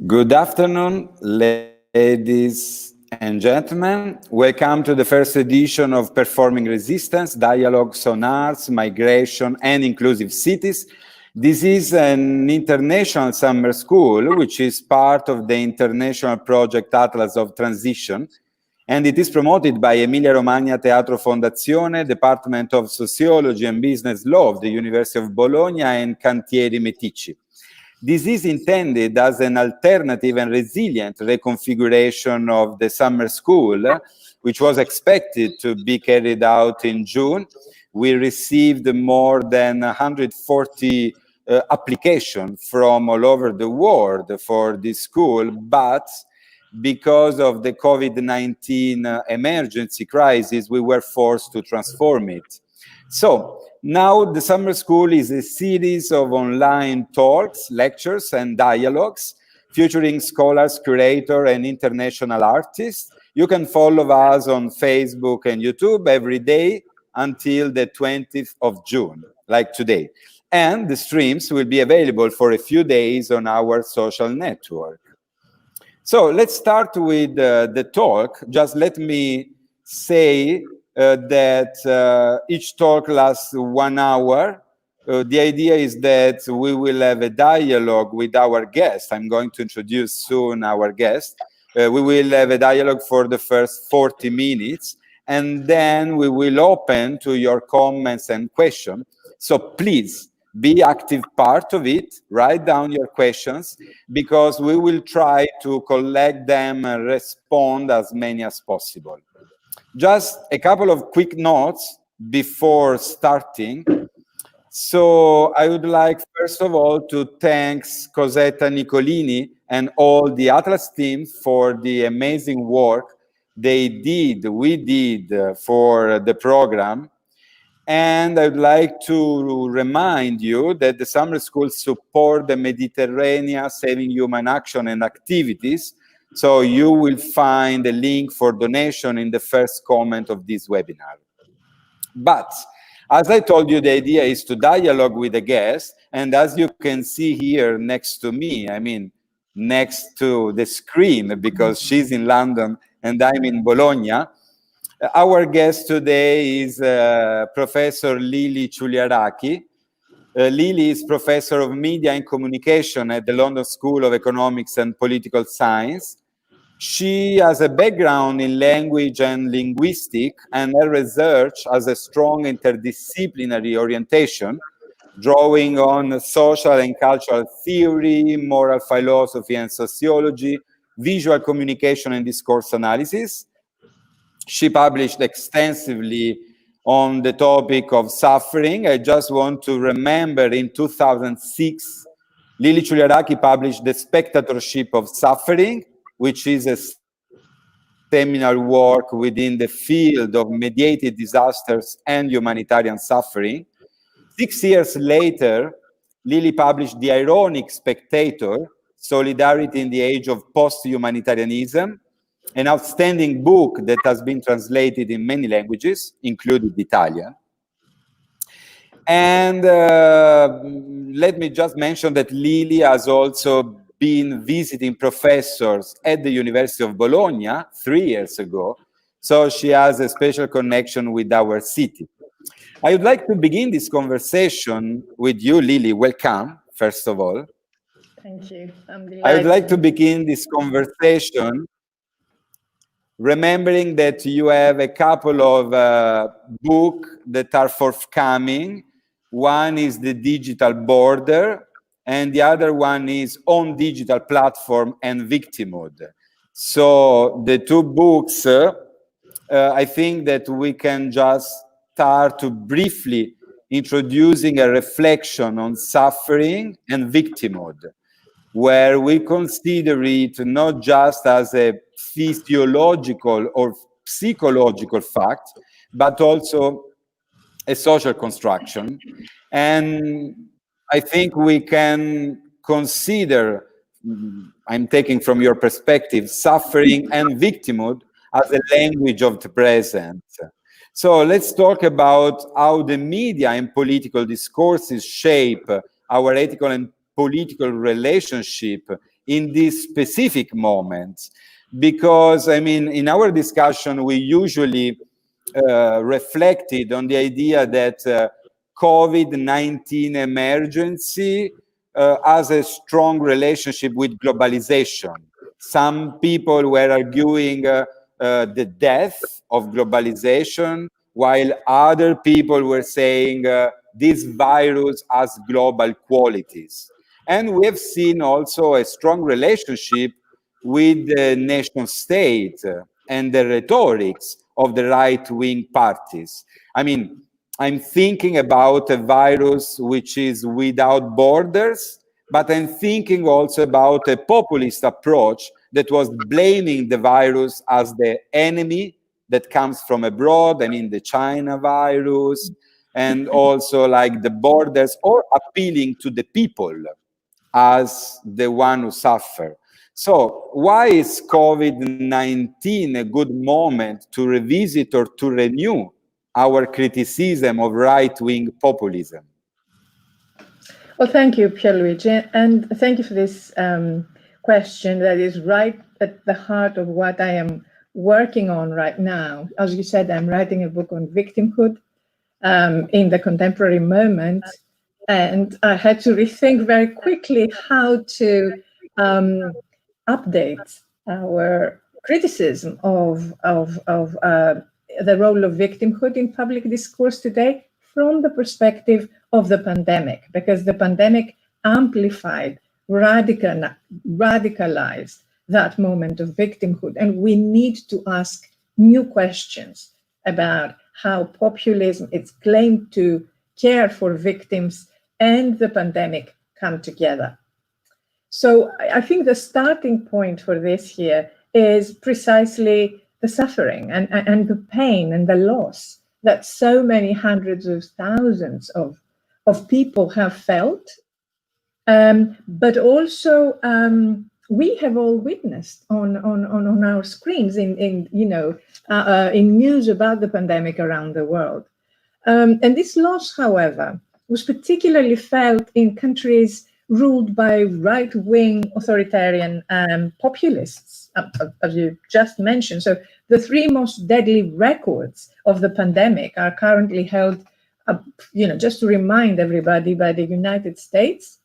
Good afternoon, ladies and gentlemen. Welcome to the first edition of Performing Resistance, Dialogues on Arts, Migration and Inclusive Cities. This is an international summer school, which is part of the international project Atlas of Transition, and it is promoted by Emilia-Romagna Teatro Fondazione, Department of Sociology and Business Law of the University of Bologna, and Cantieri Meticci. This is intended as an alternative and resilient reconfiguration of the summer school, which was expected to be carried out in June. We received more than 140 applications from all over the world for this school, but because of the COVID-19 emergency crisis, we were forced to transform it. So now the summer school is a series of online talks, lectures, and dialogues featuring scholars, curators, and international artists. You can follow us on Facebook and YouTube every day until the 20th of June, like today. And the streams will be available for a few days on our social network. So let's start with the talk. Just let me say that each talk lasts 1 hour. The idea is that we will have a dialogue with our guest. I'm going to introduce soon our guest. We will have a dialogue for the first 40 minutes, and then we will open to your comments and questions. So please, be active part of it, write down your questions, because we will try to collect them and respond as many as possible. Just a couple of quick notes before starting. So I would like, first of all, to thank Cosetta Nicolini and all the Atlas team for the amazing work we did for the program. And I would like to remind you that the summer schools support the Mediterranean Saving Human Action and activities. So you will find a link for donation in the first comment of this webinar. But as I told you, the idea is to dialogue with the guest. And as you can see here next to me, I mean, next to the screen, because she's in London and I'm in Bologna, our guest today is Professor Lilie Chouliaraki. Lilie is Professor of Media and Communication at the London School of Economics and Political Science. She has a background in language and linguistics, and her research has a strong interdisciplinary orientation, drawing on social and cultural theory, moral philosophy and sociology, visual communication and discourse analysis. She published extensively on the topic of suffering. I just want to remember in 2006, Lilie Chouliaraki published The Spectatorship of Suffering, which is a seminal work within the field of mediated disasters and humanitarian suffering. 6 years later, Lilie published The Ironic Spectator, Solidarity in the Age of Post-Humanitarianism, an outstanding book that has been translated in many languages, including Italian. And let me just mention that Lilie has also been visiting professors at the University of Bologna 3 years ago, so she has a special connection with our city. I would like to begin this conversation with you, Lilie. Welcome, first of all. Thank you. I would like to begin this conversation remembering that you have a couple of books that are forthcoming. One is The Digital Border, and the other one is On Digital Platform and Victimhood. So the two books, I think that we can just start to briefly introducing a reflection on suffering and victimhood, where we consider it not just as a physiological or psychological fact, but also a social construction. And I think we can consider, I'm taking from your perspective, suffering and victimhood as a language of the present. So let's talk about how the media and political discourses shape our ethical and political relationship in this specific moment. Because, I mean, in our discussion, we usually reflected on the idea that COVID-19 emergency has a strong relationship with globalization. Some people were arguing the death of globalization, while other people were saying this virus has global qualities. And we have seen also a strong relationship with the nation state and the rhetorics of the right-wing parties. I mean, I'm thinking about a virus which is without borders, but I'm thinking also about a populist approach that was blaming the virus as the enemy that comes from abroad. I mean, the China virus, and also like the borders, or appealing to the people as the one who suffer. So why is COVID-19 a good moment to revisit or to renew our criticism of right-wing populism? Well, thank you, Pierluigi, and thank you for this question that is right at the heart of what I am working on right now. As you said, I'm writing a book on victimhood in the contemporary moment, and I had to rethink very quickly how to update our criticism of the role of victimhood in public discourse today from the perspective of the pandemic, because the pandemic amplified, radicalized that moment of victimhood. And we need to ask new questions about how populism, its claim to care for victims, and the pandemic come together. So I think the starting point for this here is precisely the suffering and the pain and the loss that so many hundreds of thousands of people have felt, but also we have all witnessed on our screens in news about the pandemic around the world. And this loss, however, was particularly felt in countries ruled by right-wing authoritarian populists, as you just mentioned. So the three most deadly records of the pandemic are currently held, just to remind everybody, by the United States,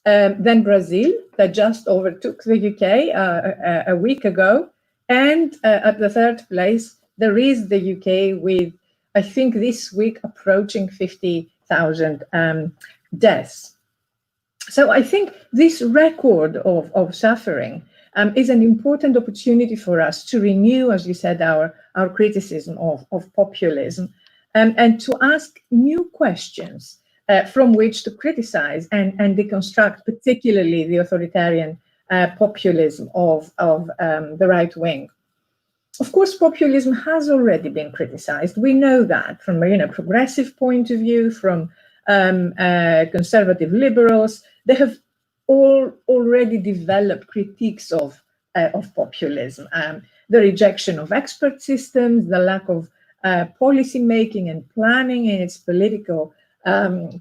then Brazil, that just overtook the UK a week ago, and at the third place, there is the UK with, I think this week, approaching 50,000 deaths. So I think this record of suffering is an important opportunity for us to renew, as you said, our criticism of populism, and to ask new questions from which to criticize and deconstruct, particularly the authoritarian populism of the right wing. Of course, populism has already been criticized. We know that from a progressive point of view, from conservative liberals. They have already developed critiques of populism, the rejection of expert systems, the lack of policy making and planning in its political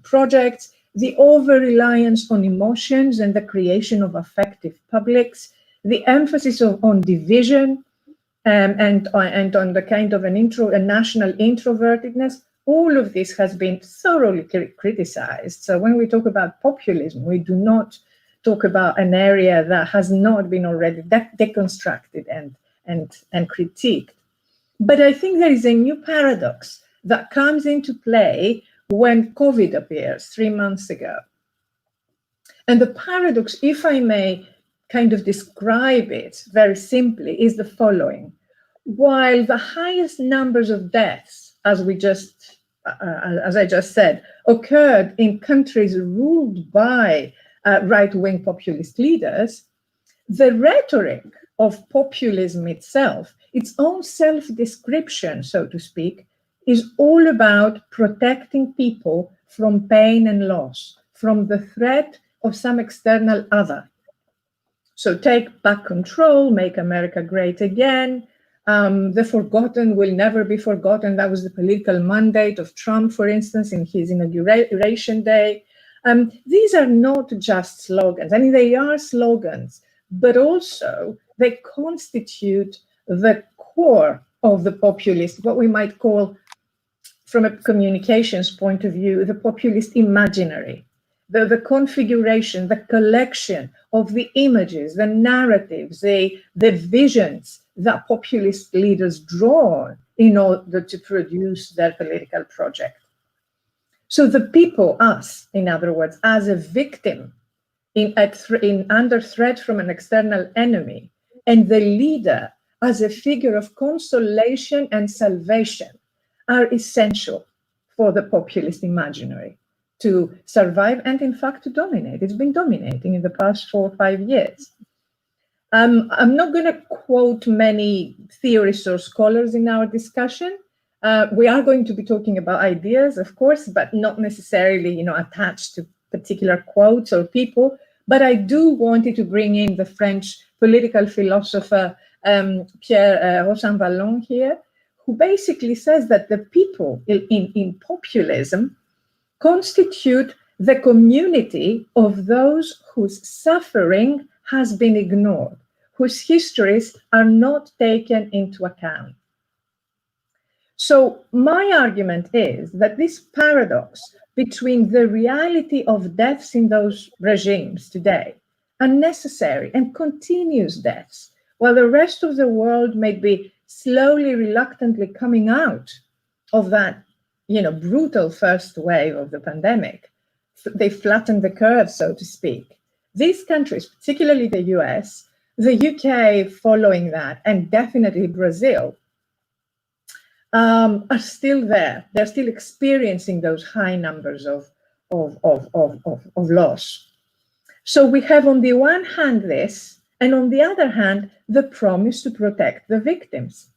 projects, the over-reliance on emotions and the creation of affective publics, the emphasis on division and on the kind of a national introvertedness. All of this has been thoroughly criticized. So when we talk about populism, we do not talk about an area that has not been already deconstructed and critiqued. But I think there is a new paradox that comes into play when COVID appears 3 months ago. And the paradox, if I may kind of describe it very simply, is the following. While the highest numbers of deaths, as I just said, occurred in countries ruled by right-wing populist leaders, the rhetoric of populism itself, its own self-description, so to speak, is all about protecting people from pain and loss, from the threat of some external other. So take back control, make America great again. The forgotten will never be forgotten. That was the political mandate of Trump, for instance, in his inauguration day. These are not just slogans. I mean, they are slogans, but also they constitute the core of the populist, what we might call, from a communications point of view, the populist imaginary, the configuration, the collection of the images, the narratives, the visions that populist leaders draw in order to produce their political project. So the people, us, in other words, as a victim under threat from an external enemy, and the leader as a figure of consolation and salvation, are essential for the populist imaginary to survive and, in fact, to dominate. It's been dominating in the past 4 or 5 years. I'm not going to quote many theorists or scholars in our discussion. We are going to be talking about ideas, of course, but not necessarily, attached to particular quotes or people. But I do wanted to bring in the French political philosopher Pierre Rosanvallon here, who basically says that the people in populism constitute the community of those whose suffering has been ignored, whose histories are not taken into account. So my argument is that this paradox between the reality of deaths in those regimes today, unnecessary and continuous deaths, while the rest of the world may be slowly, reluctantly coming out of that, brutal first wave of the pandemic. They flattened the curve, so to speak. These countries, particularly the US, the UK following that, and definitely Brazil, are still there. They're still experiencing those high numbers of loss. So we have on the one hand this, and on the other hand, the promise to protect the victims,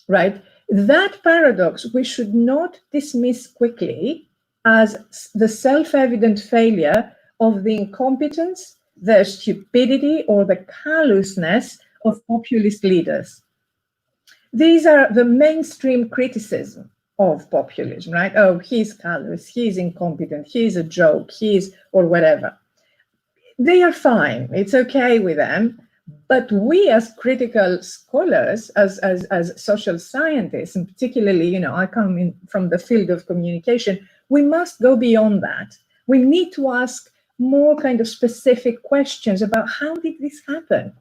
right? That paradox we should not dismiss quickly as the self-evident failure of the incompetence, the stupidity, or the callousness of populist leaders. These are the mainstream criticism of populism, right? Oh, he's callous, he's incompetent, he's a joke, or whatever. They are fine, it's okay with them. But we as critical scholars, as social scientists, and particularly, I come in from the field of communication, we must go beyond that. We need to ask more kind of specific questions about how did this happen?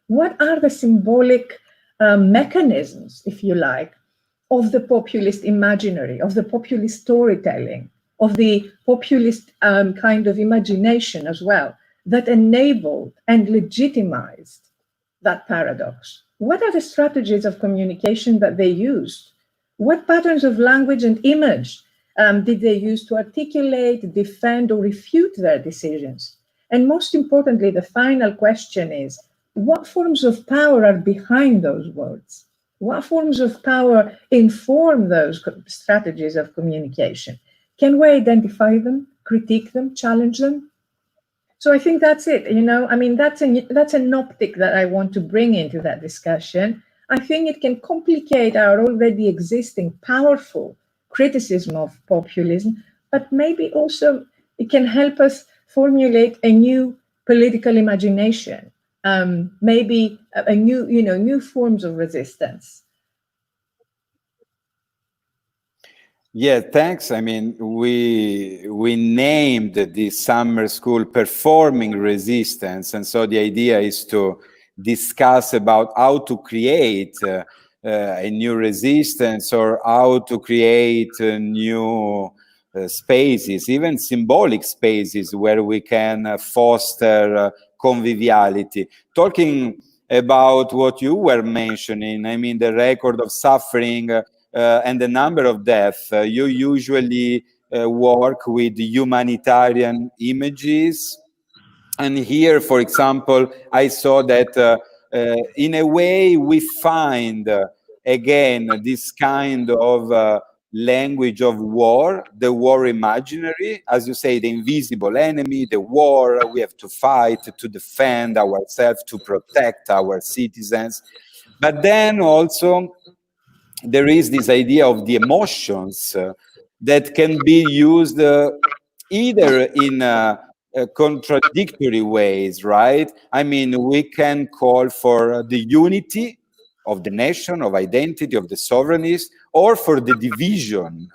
What are the symbolic mechanisms, if you like, of the populist imaginary, of the populist storytelling, of the populist kind of imagination as well, that enabled and legitimized that paradox? What are the strategies of communication that they used? What patterns of language and image did they use to articulate, defend, or refute their decisions? And most importantly, the final question is, what forms of power are behind those words? What forms of power inform those strategies of communication? Can we identify them, critique them, challenge them? So I think that's it. That's an optic that I want to bring into that discussion. I think it can complicate our already existing powerful criticism of populism, but maybe also it can help us formulate a new political imagination, maybe a new forms of resistance. Yeah, thanks. We named this summer school Performing Resistance. And so the idea is to discuss about how to create a new resistance, or how to create new spaces, even symbolic spaces, where we can foster conviviality. Talking about what you were mentioning, the record of suffering and the number of deaths. You usually work with humanitarian images. And here, for example, I saw that in a way we find, again, this kind of language of war, the war imaginary, as you say, the invisible enemy, the war, we have to fight to defend ourselves, to protect our citizens. But then also, there is this idea of the emotions that can be used either in contradictory ways, right? I mean, we can call for the unity of the nation, of identity, of the sovereignties, or for the division.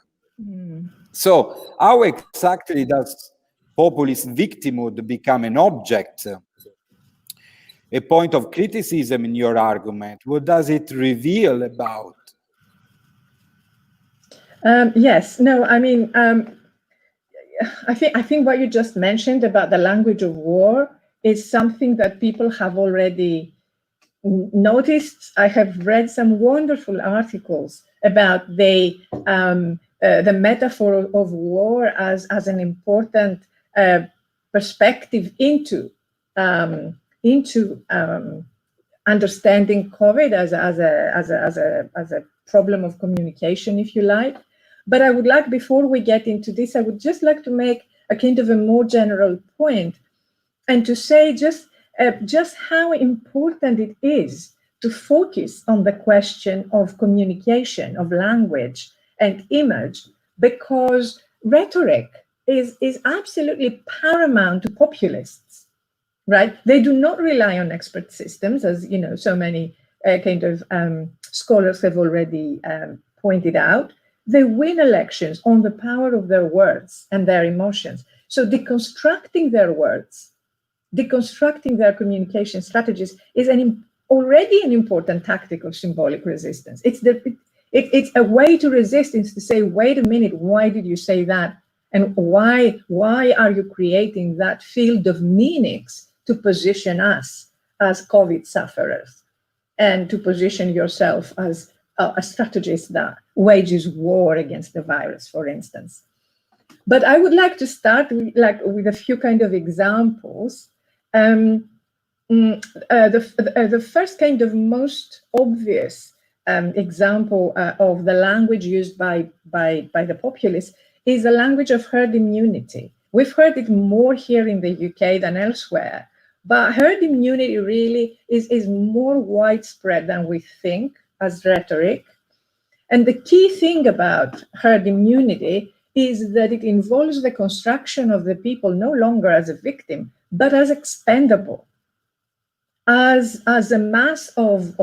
So how exactly does populist victimhood become an object, a point of criticism in your argument? What does it reveal about? Yes, no, I mean, I think what you just mentioned about the language of war is something that people have already noticed. I have read some wonderful articles about the metaphor of war as an important perspective into understanding COVID as a problem of communication, if you like. But I would like, before we get into this, I would just like to make a kind of a more general point, and to say just how important it is to focus on the question of communication, of language and image, because rhetoric is absolutely paramount to populists, right? They do not rely on expert systems, as you know, so many scholars have already pointed out. They win elections on the power of their words and their emotions. So deconstructing their words, deconstructing their communication strategies is already an important tactic of symbolic resistance. It's a way to resist, is to say, wait a minute, why did you say that? And why are you creating that field of meanings to position us as COVID sufferers, and to position yourself as a strategist that wages war against the virus, for instance? But I would like to start with a few kind of examples. The first kind of most obvious example of the language used by the populists is the language of herd immunity. We've heard it more here in the UK than elsewhere, but herd immunity really is more widespread than we think as rhetoric. And the key thing about herd immunity is that it involves the construction of the people no longer as a victim, but as expendable, as a mass of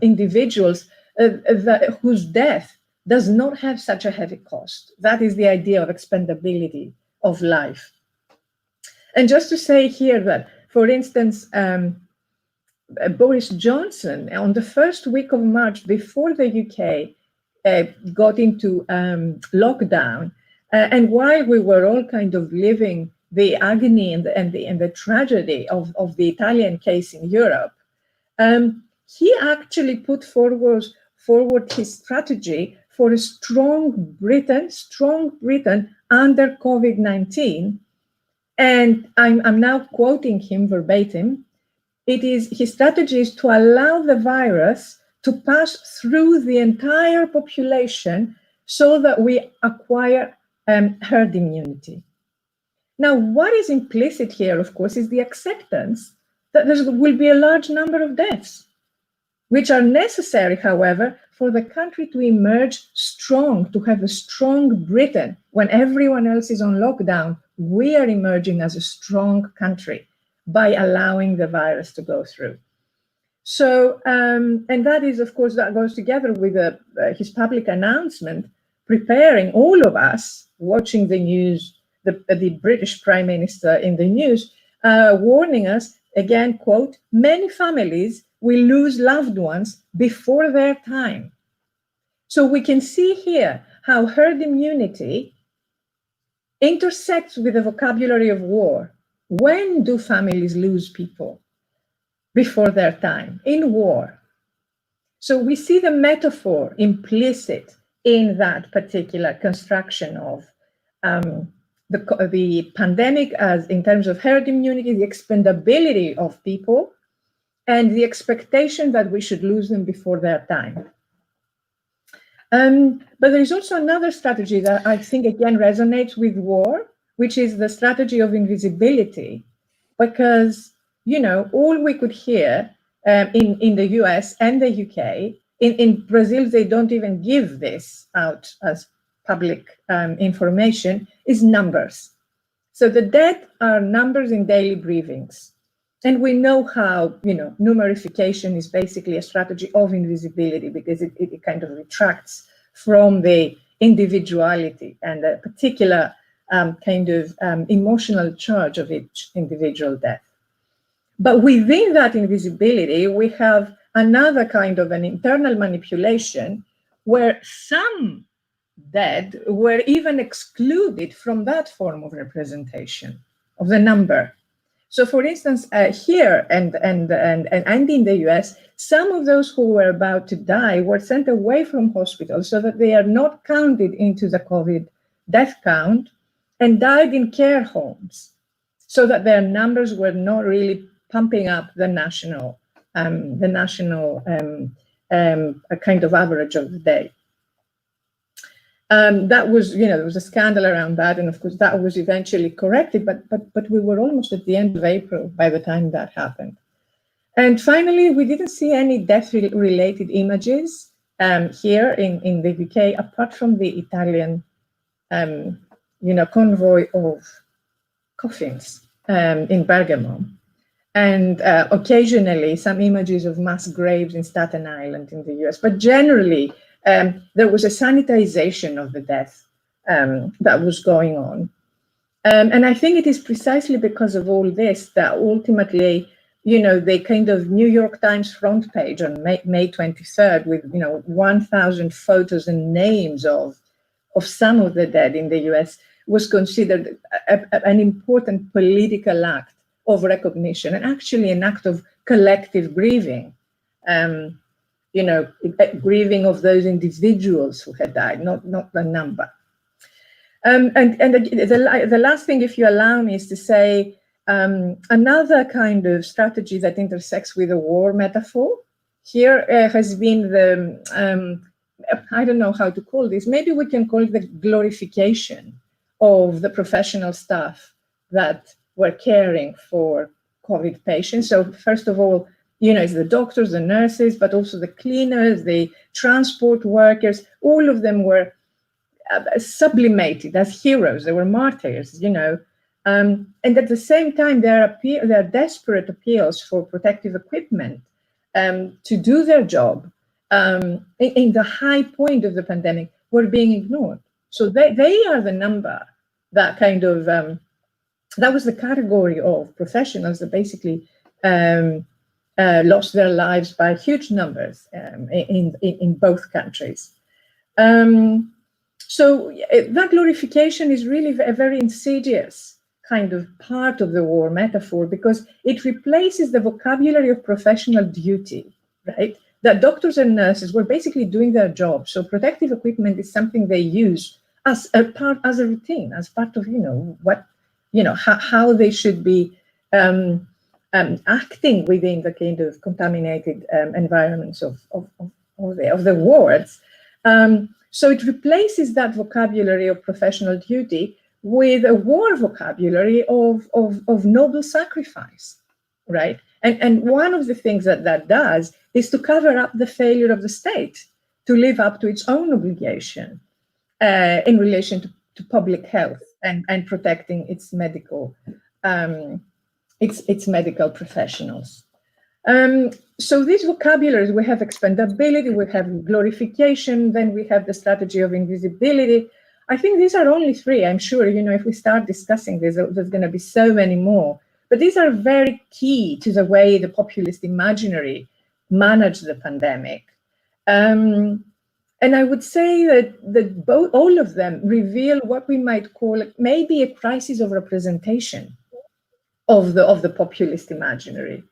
individuals whose death does not have such a heavy cost. That is the idea of expendability of life. And just to say here that, for instance, Boris Johnson, on the first week of March, before the UK got into lockdown, and while we were all kind of living the agony and the tragedy of the Italian case in Europe, he actually put forward his strategy for a strong Britain under COVID-19. And I'm now quoting him verbatim. His strategy is to allow the virus to pass through the entire population so that we acquire herd immunity. Now, what is implicit here, of course, is the acceptance that there will be a large number of deaths, which are necessary, however, for the country to emerge strong, to have a strong Britain. When everyone else is on lockdown, we are emerging as a strong country by allowing the virus to go through. So, and that is, of course, that goes together with his public announcement, preparing all of us watching the news, the British Prime Minister in the news, warning us, again, quote, many families will lose loved ones before their time. So we can see here how herd immunity intersects with the vocabulary of war. When do families lose people? Before their time, in war. So we see the metaphor implicit in that particular construction of the pandemic as in terms of herd immunity, the expendability of people, and the expectation that we should lose them before their time. But there is also another strategy that I think again resonates with war, which is the strategy of invisibility, because, you know, all we could hear in the US and the UK, in Brazil, they don't even give this out as public information, is numbers. So the dead are numbers in daily briefings. And we know how, numerification is basically a strategy of invisibility, because it kind of retracts from the individuality and a particular emotional charge of each individual death. But within that invisibility, we have another kind of an internal manipulation where some dead were even excluded from that form of representation of the number. So, for instance, here and in the US, some of those who were about to die were sent away from hospitals so that they are not counted into the COVID death count, and died in care homes, so that their numbers were not really pumping up the national kind of average of the day. That was, there was a scandal around that, and of course that was eventually corrected, but we were almost at the end of April by the time that happened. And finally, we didn't see any death-related images here in the UK, apart from the Italian, convoy of coffins in Bergamo, and occasionally some images of mass graves in Staten Island in the US. But generally, there was a sanitization of the death that was going on. And I think it is precisely because of all this that ultimately, the kind of New York Times front page on May 23rd with, 1,000 photos and names of some of the dead in the US was considered an important political act of recognition, and actually an act of collective grieving. Grieving of those individuals who had died, not the number. And the last thing, if you allow me, is to say another kind of strategy that intersects with the war metaphor here has been the, I don't know how to call this, maybe we can call it the glorification of the professional staff that were caring for COVID patients. So first of all, it's the doctors, the nurses, but also the cleaners, the transport workers. All of them were sublimated as heroes. They were martyrs, and at the same time, there are desperate appeals for protective equipment to do their job in the high point of the pandemic were being ignored. So they are the number that kind of, that was the category of professionals that basically lost their lives by huge numbers in both countries. So that glorification is really a very insidious kind of part of the war metaphor, because it replaces the vocabulary of professional duty, right? That doctors and nurses were basically doing their job. So protective equipment is something they use as a routine, as part of, how they should be acting within the kind of contaminated environments of the wards. So it replaces that vocabulary of professional duty with a war vocabulary of noble sacrifice, right? And one of the things that does is to cover up the failure of the state to live up to its own obligation in relation to public health and protecting its medical medical professionals. So these vocabularies, we have expendability, we have glorification, then we have the strategy of invisibility. I think these are only three. I'm sure, if we start discussing this, there's going to be so many more. But these are very key to the way the populist imaginary managed the pandemic. And I would say that all of them reveal what we might call maybe a crisis of representation of the populist imaginary.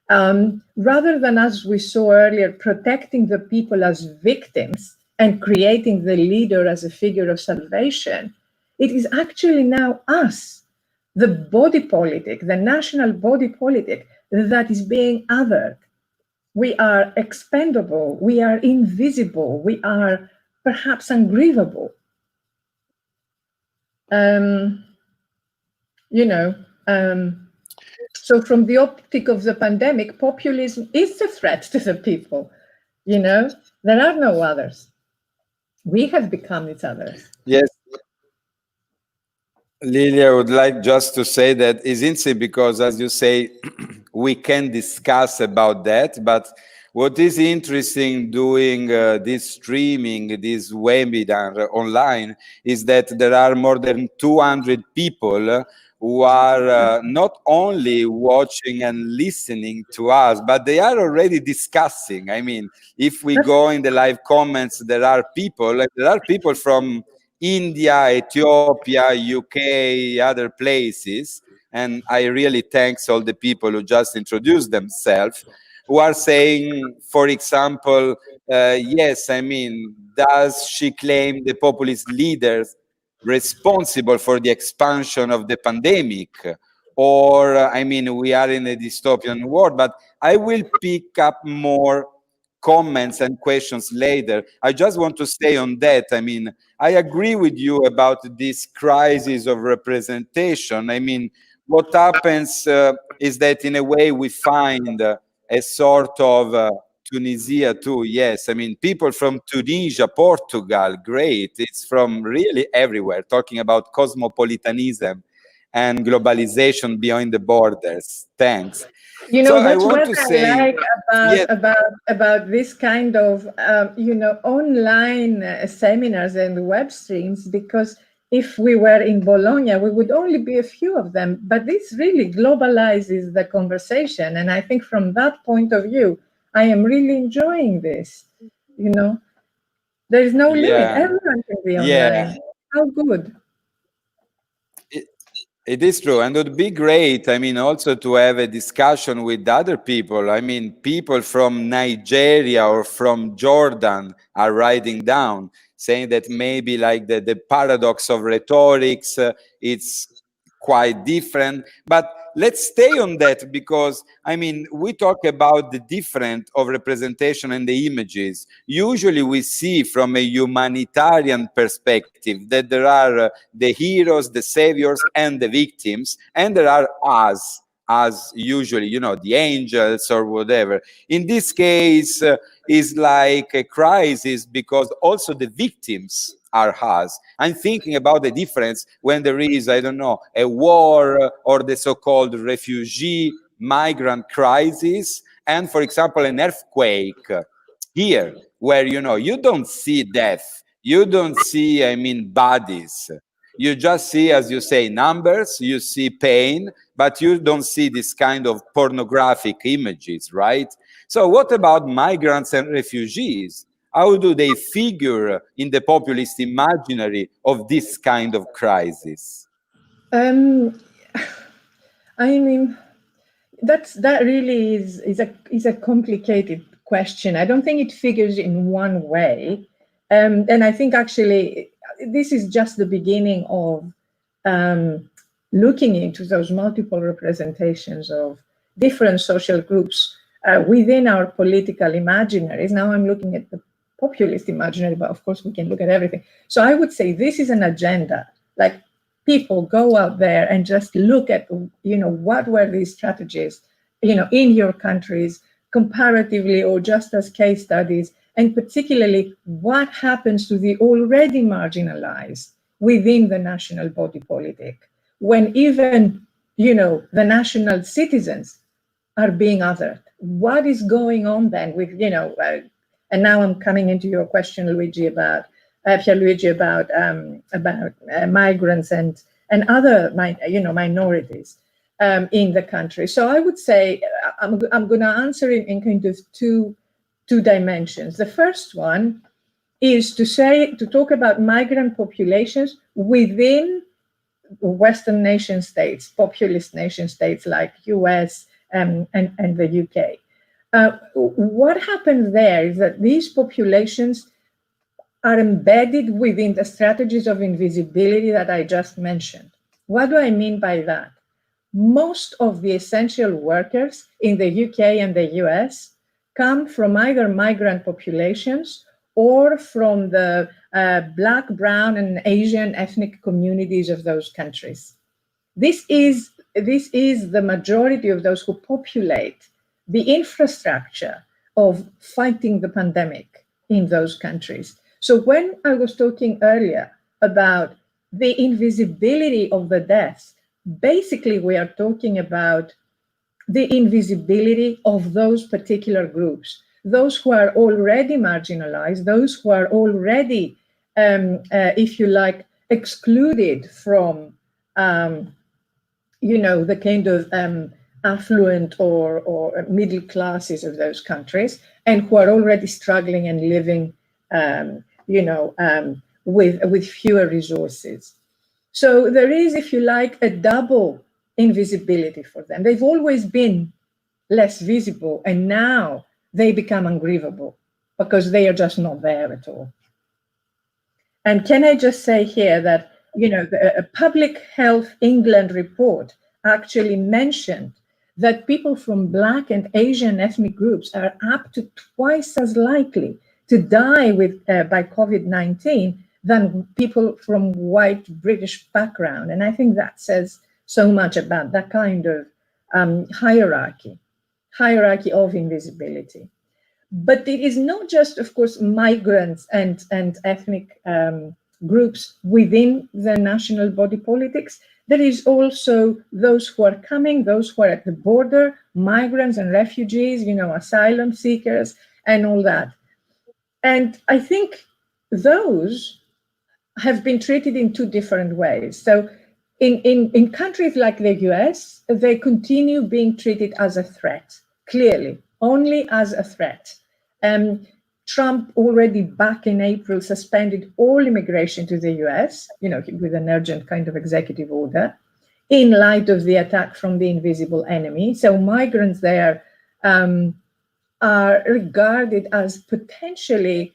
Rather than, as we saw earlier, protecting the people as victims and creating the leader as a figure of salvation, it is actually now us, the body politic, the national body politic, that is being othered. We are expendable, we are invisible, we are perhaps ungrievable. So from the optic of the pandemic, populism is a threat to the people. There are no others. We have become its others. Yes. Lilie, I would like just to say that it's interesting because, as you say, we can discuss about that. But what is interesting doing this streaming, this webinar online, is that there are more than 200 people who are not only watching and listening to us, but they are already discussing. I mean, if we go in the live comments, there are people from India, Ethiopia, UK, other places. And I really thanks all the people who just introduced themselves, who are saying, for example, yes, I mean, does she claim the populist leaders responsible for the expansion of the pandemic? Or, I mean, we are in a dystopian world, but I will pick up more comments and questions later. I just want to stay on that. I mean, I agree with you about this crisis of representation. I mean, what happens is that in a way we find a sort of Tunisia too. Yes, I mean, people from Tunisia, Portugal, great. It's from really everywhere, talking about cosmopolitanism and globalization beyond the borders. Thanks. You So know, I that's want what to I say, like yes, about this kind of online seminars and web streams, because if we were in Bologna, we would only be a few of them. But this really globalizes the conversation, and I think from that point of view, I am really enjoying this. You know, there is no limit; yeah, everyone can be yeah. online. How good! It, it is true, and it would be great. I mean, also to have a discussion with other people. I mean, people from Nigeria or from Jordan are writing down, saying that maybe like the paradox of rhetorics, it's quite different. But let's stay on that because, I mean, we talk about the different of representation and the images. Usually we see from a humanitarian perspective that there are the heroes, the saviors, and the victims, and there are us, as usually, you know, the angels or whatever. In this case, is like a crisis because also the victims are us. I'm thinking about the difference when there is, I don't know, a war or the so-called refugee migrant crisis, and for example, an earthquake here, where, you know, you don't see death, you don't see, I mean, bodies. You just see, as you say, numbers, you see pain, but you don't see this kind of pornographic images, right? So what about migrants and refugees? How do they figure in the populist imaginary of this kind of crisis? Um, I mean, that really is a complicated question. I don't think it figures in one way, and I think actually this is just the beginning of looking into those multiple representations of different social groups within our political imaginaries. Now I'm looking at the populist imaginary, but of course we can look at everything. So I would say this is an agenda. Like, people go out there and just look at, what were these strategies, in your countries comparatively or just as case studies, and particularly what happens to the already marginalized within the national body politic when even, the national citizens are being othered. What is going on then with, and now I'm coming into your question, Luigi, about Pierluigi, about migrants and other minorities in the country. So I would say I'm going to answer in kind of two dimensions. The first one is to talk about migrant populations within Western nation states, populist nation states like US and the UK. What happens there is that these populations are embedded within the strategies of invisibility that I just mentioned. What do I mean by that? Most of the essential workers in the UK and the US come from either migrant populations or from the Black, Brown, and Asian ethnic communities of those countries. This is the majority of those who populate the infrastructure of fighting the pandemic in those countries. So when I was talking earlier about the invisibility of the deaths. Basically, we are talking about the invisibility of those particular groups, those who are already marginalized, those who are already, if you like, excluded from, the kind of affluent or middle classes of those countries, and who are already struggling and living, with fewer resources. So there is, if you like, a double invisibility for them. They've always been less visible, and now they become ungrievable because they are just not there at all. And can I just say here that, a Public Health England report actually mentioned that people from Black and Asian ethnic groups are up to twice as likely to die by COVID-19 than people from white British background. And I think that says so much about that kind of hierarchy of invisibility. But it is not just, of course, migrants and ethnic groups within the national body politics. There is also those who are coming, those who are at the border, migrants and refugees, asylum seekers and all that. And I think those have been treated in two different ways. So in countries like the US, they continue being treated as a threat, clearly, only as a threat. Trump already back in April suspended all immigration to the US, with an urgent kind of executive order, in light of the attack from the invisible enemy. So migrants there are regarded as potentially,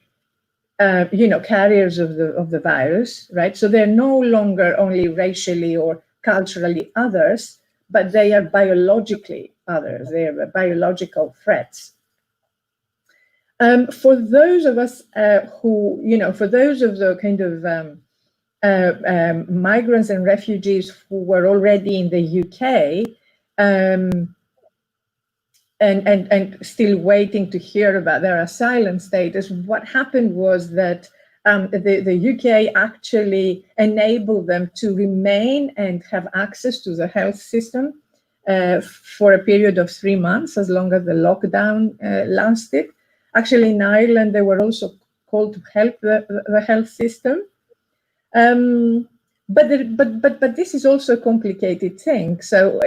carriers of the virus, right? So they're no longer only racially or culturally others, but they are biologically others. They are biological threats. For those of us for those of the kind of migrants and refugees who were already in the UK and still waiting to hear about their asylum status, what happened was that the UK actually enabled them to remain and have access to the health system for a period of 3 months, as long as the lockdown lasted. Actually, in Ireland, they were also called to help the health system. But this is also a complicated thing. So,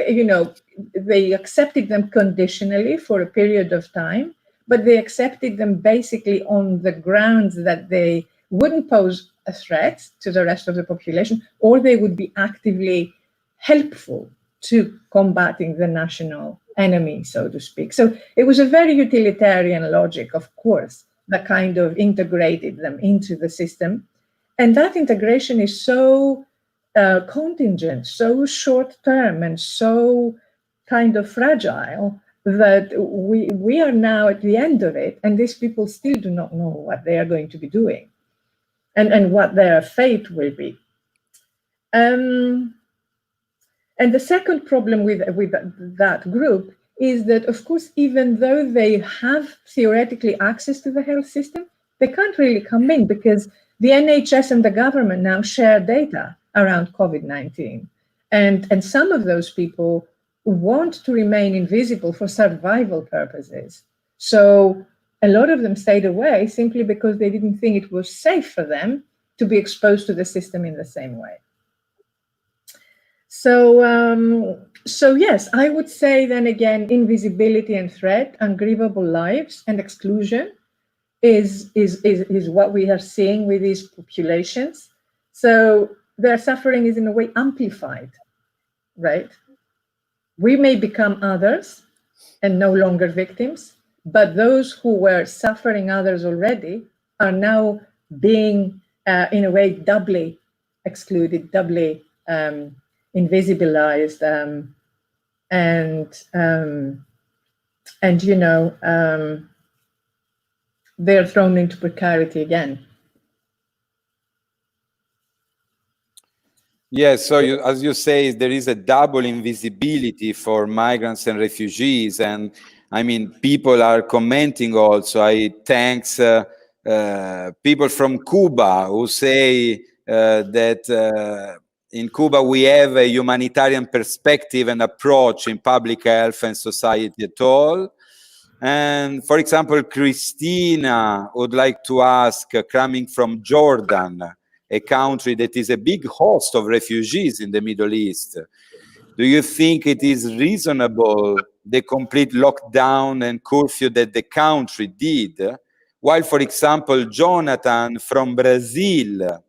they accepted them conditionally for a period of time, but they accepted them basically on the grounds that they wouldn't pose a threat to the rest of the population, or they would be actively helpful to combating the national enemy, so to speak. So it was a very utilitarian logic, of course, that kind of integrated them into the system. And that integration is so contingent, so short-term, and so kind of fragile that we are now at the end of it, and these people still do not know what they are going to be doing and what their fate will be. And the second problem with that group is that, of course, even though they have theoretically access to the health system, they can't really come in because the NHS and the government now share data around COVID-19. And some of those people want to remain invisible for survival purposes. So a lot of them stayed away simply because they didn't think it was safe for them to be exposed to the system in the same way. So yes, I would say then again, invisibility and threat, ungrievable lives and exclusion is what we are seeing with these populations. So their suffering is in a way amplified, right? We may become others and no longer victims, but those who were suffering others already are now being, in a way, doubly excluded, doubly invisibilized, and they're thrown into precarity again. Yes, so as you say, there is a double invisibility for migrants and refugees, and I mean, people are commenting also. I thanks people from Cuba who say that in Cuba we have a humanitarian perspective and approach in public health and society at all. And for example, Christina would like to ask, coming from Jordan, a country that is a big host of refugees in the Middle East, do you think it is reasonable, the complete lockdown and curfew that the country did? While, for example, Jonathan from Brazil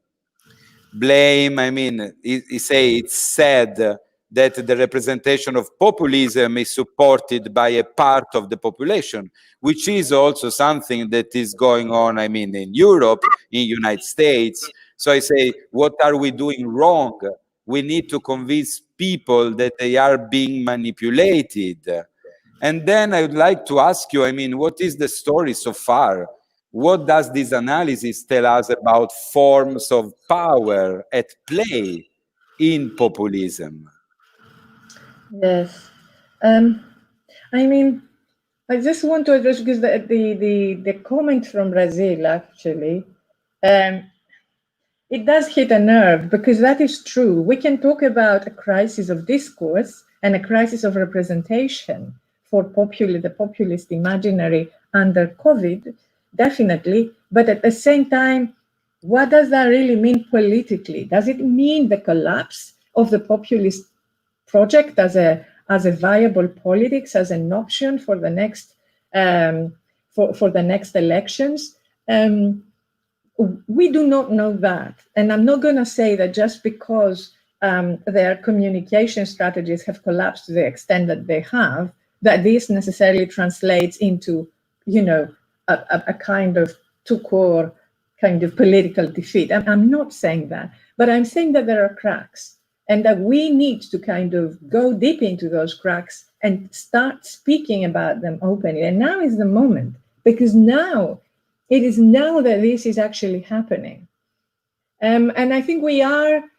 blame, I mean, he say it's sad that the representation of populism is supported by a part of the population, which is also something that is going on, I mean, in Europe, in United States. So I say, what are we doing wrong? We need to convince people that they are being manipulated. And then I would like to ask you, I mean, what is the story so far? What does this analysis tell us about forms of power at play in populism? Yes. I mean, I just want to address, because the comment from Brazil, actually, it does hit a nerve, because that is true. We can talk about a crisis of discourse and a crisis of representation for the populist imaginary under COVID, definitely. But at the same time, what does that really mean politically? Does it mean the collapse of the populist project as a viable politics, as an option for the next for the next elections? We do not know that. And I'm not going to say that just because their communication strategies have collapsed to the extent that they have, that this necessarily translates into, you know, a kind of tout-court kind of political defeat. I'm not saying that, but I'm saying that there are cracks and that we need to kind of go deep into those cracks and start speaking about them openly. And now is the moment, because now it is now that this is actually happening. And I think we can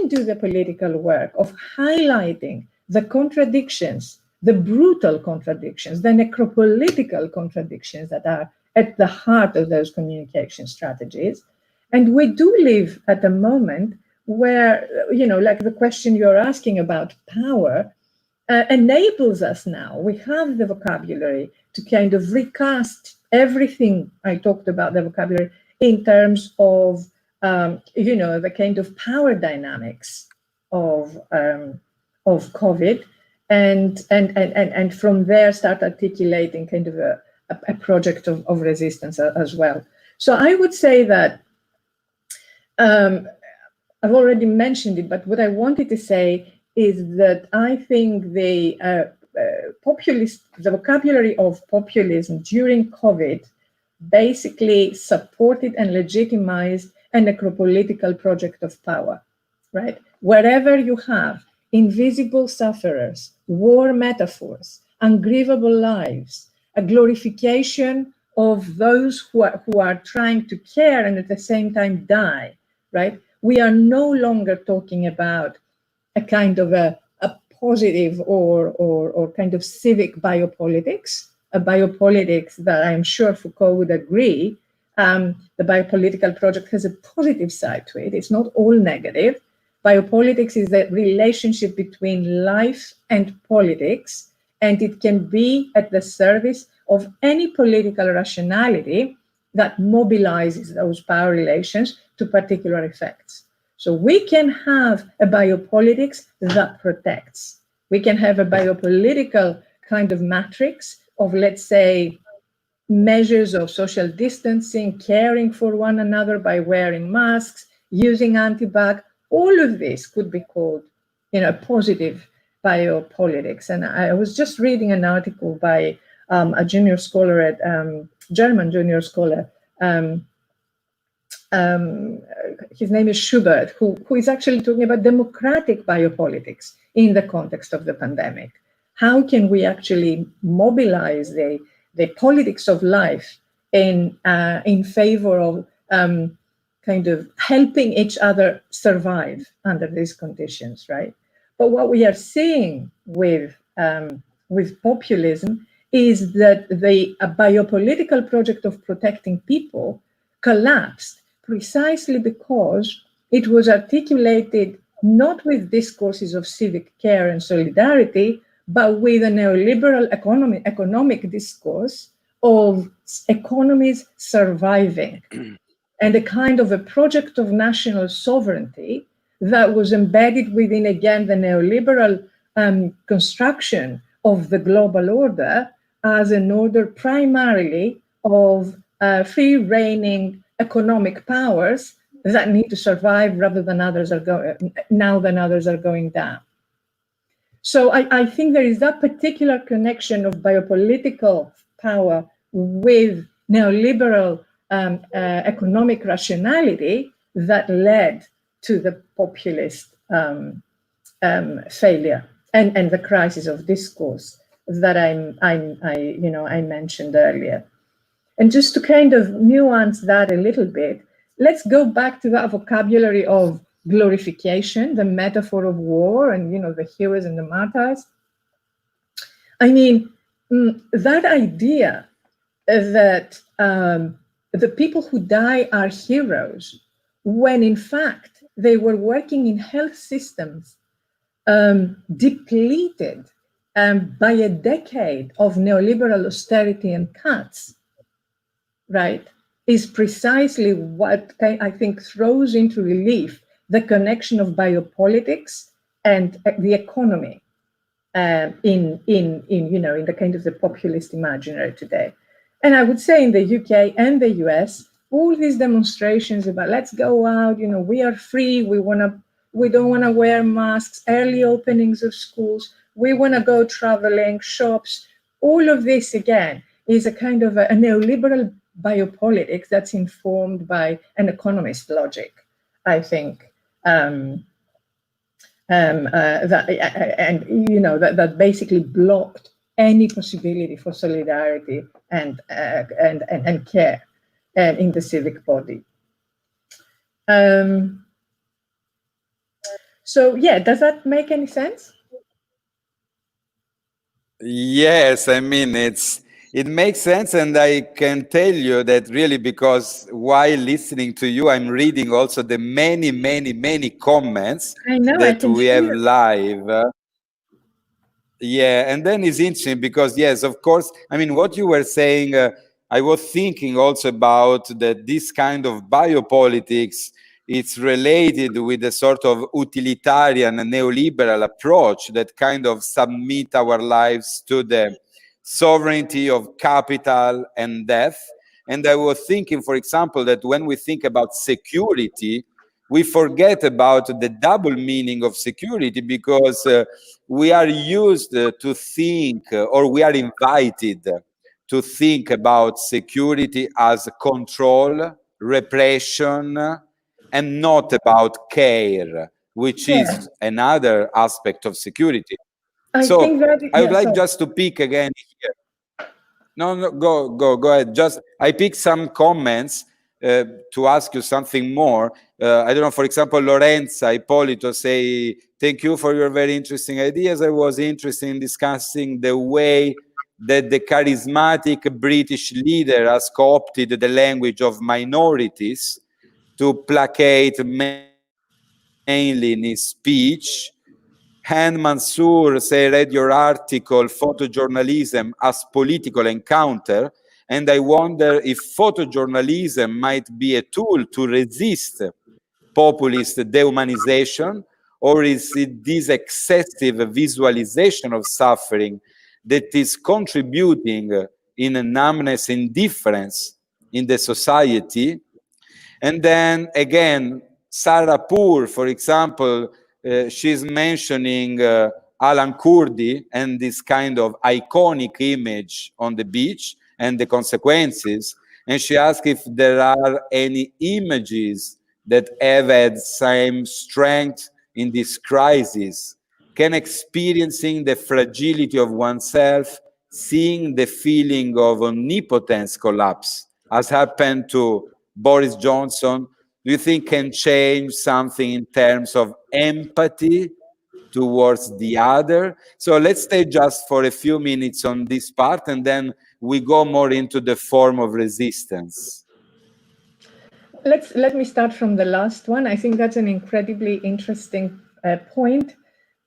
do the political work of highlighting the contradictions, the brutal contradictions, the necropolitical contradictions that are at the heart of those communication strategies. And we do live at a moment where, you know, like the question you're asking about power enables us now. We have the vocabulary to kind of recast everything I talked about, the vocabulary, in terms of, you know, the kind of power dynamics of COVID, and from there start articulating kind of a project of resistance as well. So I would say that I've already mentioned it, but what I wanted to say is that I think the vocabulary of populism during COVID basically supported and legitimized a necropolitical project of power, right? Wherever you have invisible sufferers, war metaphors, ungrievable lives, a glorification of those who are trying to care and at the same time die, right? We are no longer talking about a kind of a positive or kind of civic biopolitics, a biopolitics that I'm sure Foucault would agree. The biopolitical project has a positive side to it. It's not all negative. Biopolitics is the relationship between life and politics, and it can be at the service of any political rationality that mobilizes those power relations to particular effects. So we can have a biopolitics that protects. We can have a biopolitical kind of matrix of, let's say, measures of social distancing, caring for one another by wearing masks, using antibac. All of this could be called, you know, positive biopolitics. And I was just reading an article by a junior scholar at German junior scholar. His name is Schubert, who is actually talking about democratic biopolitics in the context of the pandemic. How can we actually mobilize the politics of life in favor of kind of helping each other survive under these conditions, right? But what we are seeing with populism is that a biopolitical project of protecting people collapsed precisely because it was articulated not with discourses of civic care and solidarity, but with a neoliberal economic discourse of economies surviving and a kind of a project of national sovereignty that was embedded within, again, the neoliberal construction of the global order as an order primarily of free-reigning economic powers that need to survive rather than others are going down. So I think there is that particular connection of biopolitical power with neoliberal economic rationality that led to the populist failure and the crisis of discourse that I mentioned earlier. And just to kind of nuance that a little bit, let's go back to that vocabulary of glorification, the metaphor of war, and the heroes and the martyrs. I mean, that idea that the people who die are heroes, when in fact they were working in health systems depleted by a decade of neoliberal austerity and cuts, right, is precisely what I think throws into relief the connection of biopolitics and the economy in the kind of the populist imaginary today. And I would say in the UK and the US, all these demonstrations about let's go out, we are free, we don't want to wear masks, early openings of schools, we want to go traveling, shops, all of this again is a kind of a neoliberal biopolitics that's informed by an economist logic, I think. That basically blocked any possibility for solidarity and care in the civic body. So yeah, does that make any sense? Yes, I mean, it makes sense, and I can tell you that really, because while listening to you, I'm reading also the many comments that we have live. Yeah, and then it's interesting because, yes, of course, I mean, what you were saying, I was thinking also about that this kind of biopolitics, it's related with a sort of utilitarian neoliberal approach that kind of submit our lives to the sovereignty of capital and death. And I was thinking, for example, that when we think about security, we forget about the double meaning of security because we are used to think, or we are invited to think about security as control, repression, and not about care, which is another aspect of security. I would like just to pick again here. No, go ahead. I pick some comments to ask you something more. I don't know, for example, Lorenza Ippolito say, thank you for your very interesting ideas. I was interested in discussing the way that the charismatic British leader has co-opted the language of minorities to placate mainly in his speech. Han Mansour say, read your article, Photojournalism as Political Encounter, and I wonder if photojournalism might be a tool to resist populist dehumanization, or is it this excessive visualization of suffering that is contributing in a numbness, indifference in the society? And then again, Sarah Poor, for example, she's mentioning Alan Kurdi and this kind of iconic image on the beach and the consequences. And she asked if there are any images that have had same strength in this crisis. Can experiencing the fragility of oneself, seeing the feeling of omnipotence collapse, as happened to Boris Johnson, do you think can change something in terms of empathy towards the other? So let's stay just for a few minutes on this part, and then we go more into the form of resistance. let me start from the last one. I think that's an incredibly interesting point.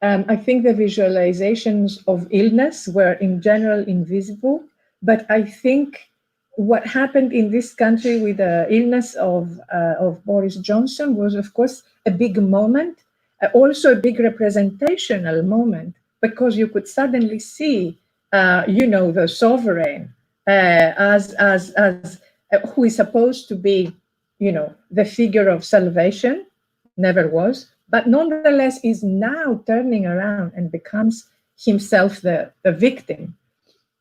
I think the visualizations of illness were in general invisible, but I think what happened in this country with the illness of Boris Johnson was, of course, a big moment, also a big representational moment, because you could suddenly see, the sovereign as who is supposed to be, the figure of salvation, never was, but nonetheless is now turning around and becomes himself the victim.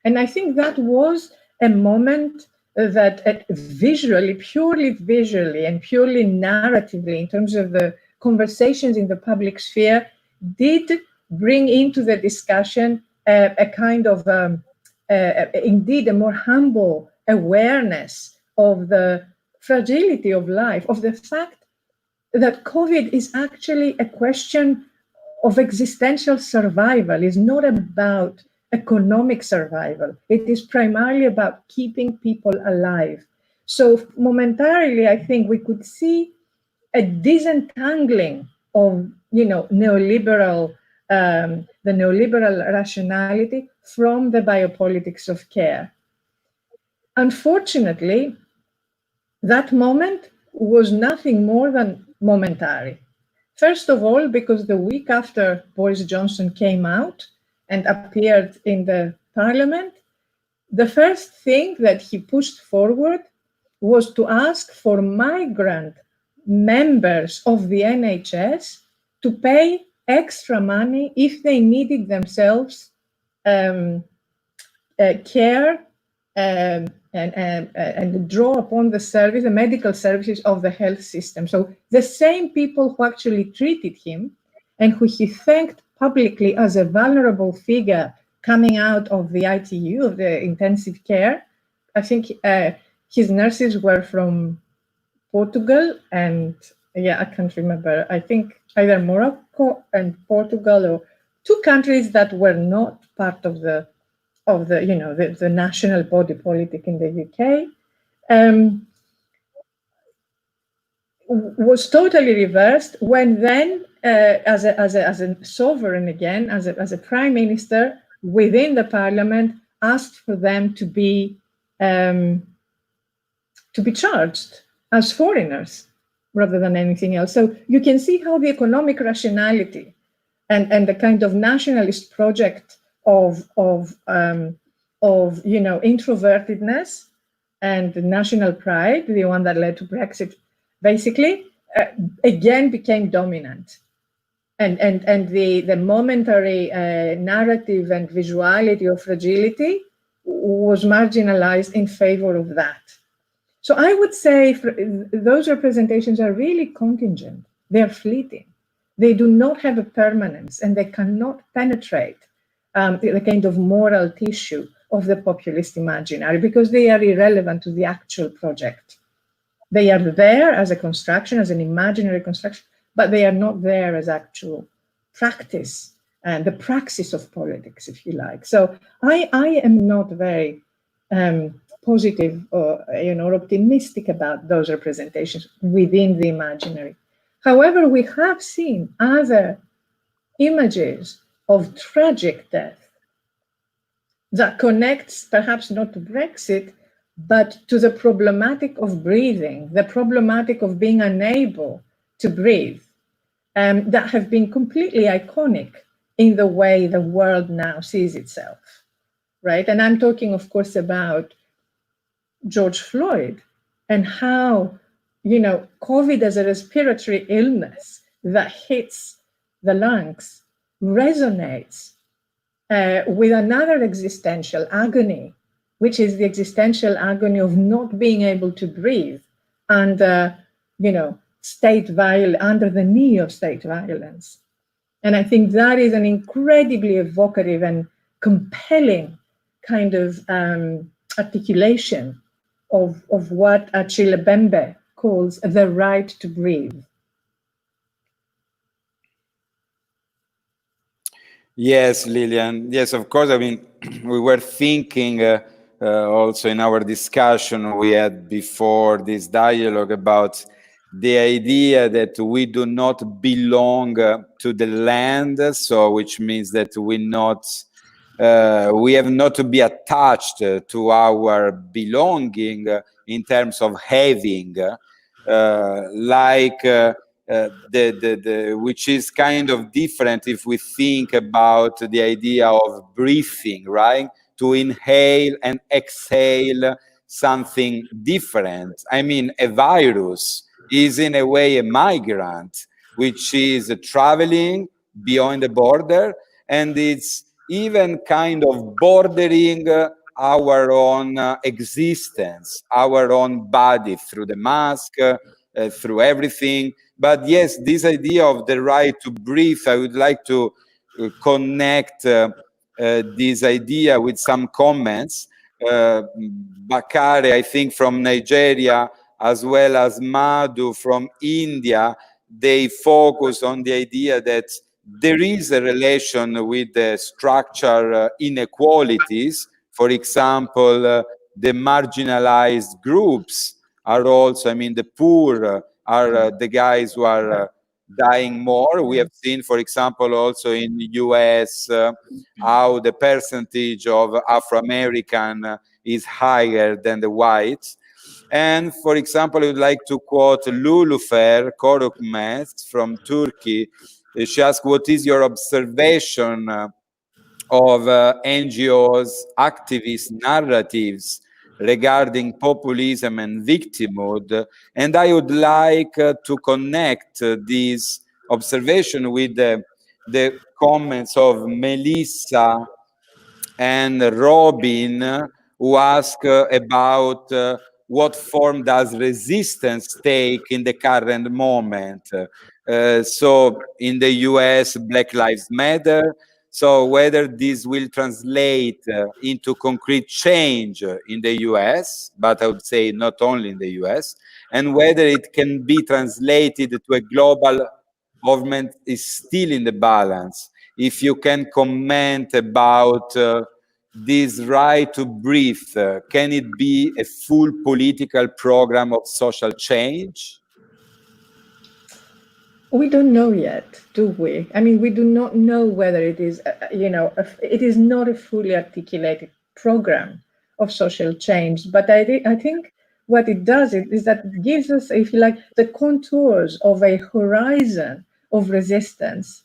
And I think that was a moment that purely visually and purely narratively, in terms of the conversations in the public sphere, did bring into the discussion a kind of, indeed, a more humble awareness of the fragility of life, of the fact that COVID is actually a question of existential survival. It's not about economic survival. It is primarily about keeping people alive. So momentarily, I think we could see a disentangling of, neoliberal, the neoliberal rationality from the biopolitics of care. Unfortunately, that moment was nothing more than momentary. First of all, because the week after Boris Johnson came out and appeared in the parliament, the first thing that he pushed forward was to ask for migrant members of the NHS to pay extra money if they needed themselves care and draw upon the medical services of the health system. So the same people who actually treated him and who he thanked publicly as a vulnerable figure coming out of the ITU, of the intensive care, I think his nurses were from Portugal and, I can't remember, I think either Morocco and Portugal, or two countries that were not part of the national body politic in the UK, was totally reversed when then, as a sovereign again, as a prime minister within the parliament, asked for them to be charged as foreigners rather than anything else. So you can see how the economic rationality and the kind of nationalist project of introvertedness and national pride, the one that led to Brexit, basically, again became dominant. And the momentary narrative and visuality of fragility was marginalized in favor of that. So I would say those representations are really contingent. They're fleeting. They do not have a permanence, and they cannot penetrate the kind of moral tissue of the populist imaginary, because they are irrelevant to the actual project. They are there as a construction, as an imaginary construction, but they are not there as actual practice and the praxis of politics, if you like. So I am not very positive or optimistic about those representations within the imaginary. However, we have seen other images of tragic death that connects perhaps not to Brexit, but to the problematic of breathing, the problematic of being unable to breathe, that have been completely iconic in the way the world now sees itself, right? And I'm talking, of course, about George Floyd and how, COVID as a respiratory illness that hits the lungs resonates with another existential agony, which is the existential agony of not being able to breathe under, under the knee of state violence. And I think that is an incredibly evocative and compelling kind of articulation of what Achille Mbembe calls the right to breathe. Yes, Lilian. Yes, of course. I mean, we were thinking also in our discussion we had before this dialogue about the idea that we do not belong to the land, so which means that we have not to be attached to our belonging in terms of having, which is kind of different if we think about the idea of breathing, right? To inhale and exhale something different. I mean, a virus is in a way a migrant, which is traveling beyond the border, and it's even kind of bordering our own existence, our own body through the mask, through everything. But yes, this idea of the right to breathe, I would like to connect this idea with some comments. Bakare, I think from Nigeria, as well as Madhu from India, they focus on the idea that there is a relation with the structural inequalities. For example, the marginalized groups are also, I mean, the poor are the guys who are dying more. We have seen, for example, also in the US, how the percentage of Afro-American is higher than the whites. And for example, I would like to quote Lulufer Korukmez from Turkey. She asked, what is your observation of NGOs, activist narratives regarding populism and victimhood? And I would like to connect this observation with the comments of Melissa and Robin, who ask about what form does resistance take in the current moment. So in the US, Black Lives Matter. So whether this will translate into concrete change in the US, but I would say not only in the US, and whether it can be translated to a global movement is still in the balance. If you can comment about this right to breathe, can it be a full political program of social change? We don't know yet, do we? I mean, we do not know whether it is, it is not a fully articulated program of social change. But I think what it does is that it gives us, if you like, the contours of a horizon of resistance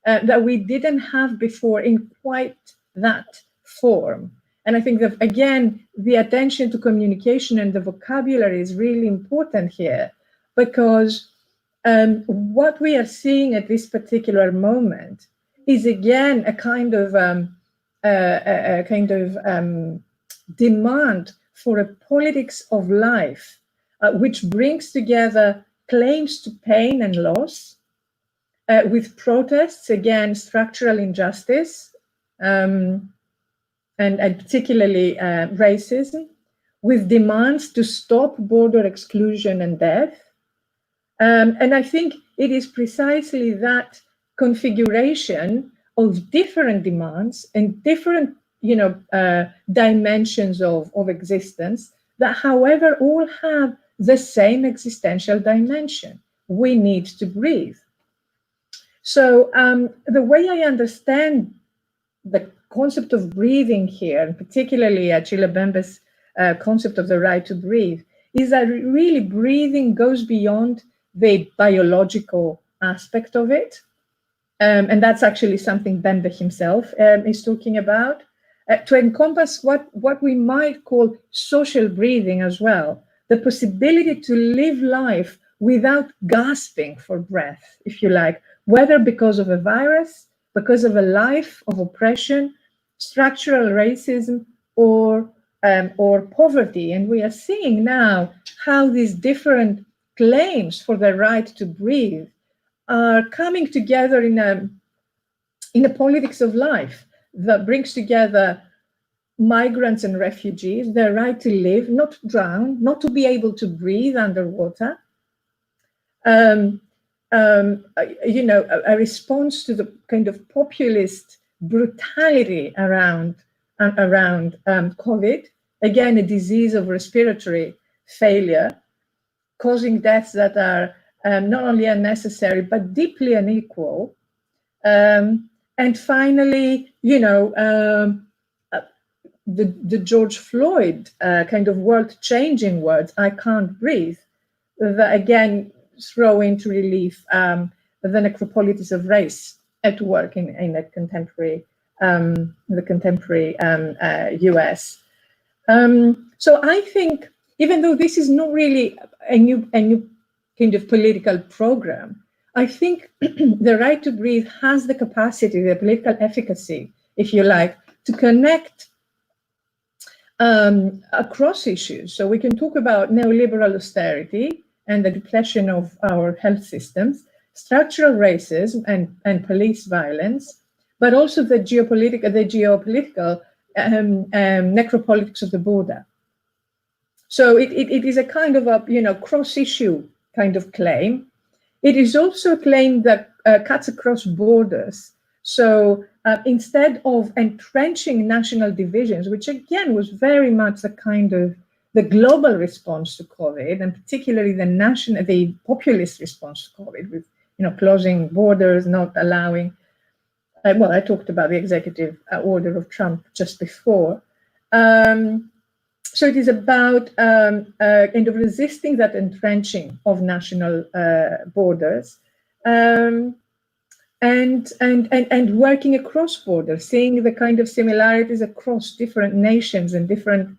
that we didn't have before in quite that form. And I think that, again, the attention to communication and the vocabulary is really important here, because what we are seeing at this particular moment is, again, a kind of demand for a politics of life, which brings together claims to pain and loss with protests against structural injustice and particularly racism, with demands to stop border exclusion and death. And I think it is precisely that configuration of different demands and different, dimensions of existence that, however, all have the same existential dimension. We need to breathe. So the way I understand the concept of breathing here, and particularly Achille Mbembe's concept of the right to breathe, is that really breathing goes beyond the biological aspect of it. And that's actually something Mbembe himself is talking about, to encompass what we might call social breathing as well, the possibility to live life without gasping for breath, if you like, whether because of a virus, because of a life of oppression, structural racism, or poverty. And we are seeing now how these different claims for the right to breathe are coming together in a politics of life that brings together migrants and refugees, their right to live, not drown, not to be able to breathe underwater. A response to the kind of populist brutality around COVID, again, a disease of respiratory failure, causing deaths that are not only unnecessary, but deeply unequal. And finally, the George Floyd kind of world-changing words, "I can't breathe," that again throw into relief the necropolitics of race at work in the contemporary US. So I think, even though this is not really a new kind of political program, I think the right to breathe has the capacity, the political efficacy, if you like, to connect across issues. So we can talk about neoliberal austerity and the depletion of our health systems, structural racism and police violence, but also the geopolitical necropolitics of the border. So it is a kind of a cross-issue kind of claim. It is also a claim that cuts across borders. So instead of entrenching national divisions, which again was very much the global response to COVID, and particularly the populist response to COVID, with closing borders, not allowing. Well, I talked about the executive order of Trump just before. So it is about kind of resisting that entrenching of national borders, and working across borders, seeing the kind of similarities across different nations and different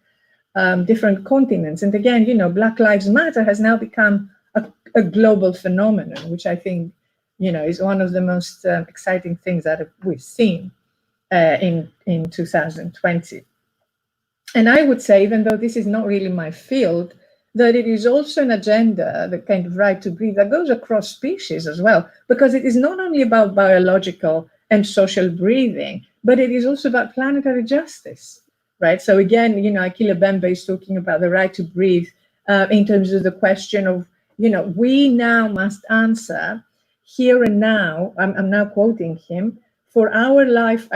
continents. And again, Black Lives Matter has now become a global phenomenon, which I think is one of the most exciting things that we've seen in 2020. And I would say, even though this is not really my field, that it is also an agenda, the kind of right to breathe, that goes across species as well, because it is not only about biological and social breathing, but it is also about planetary justice, right? So again, Akila Bembe is talking about the right to breathe in terms of the question of, we now must answer here and now, I'm now quoting him, for our life,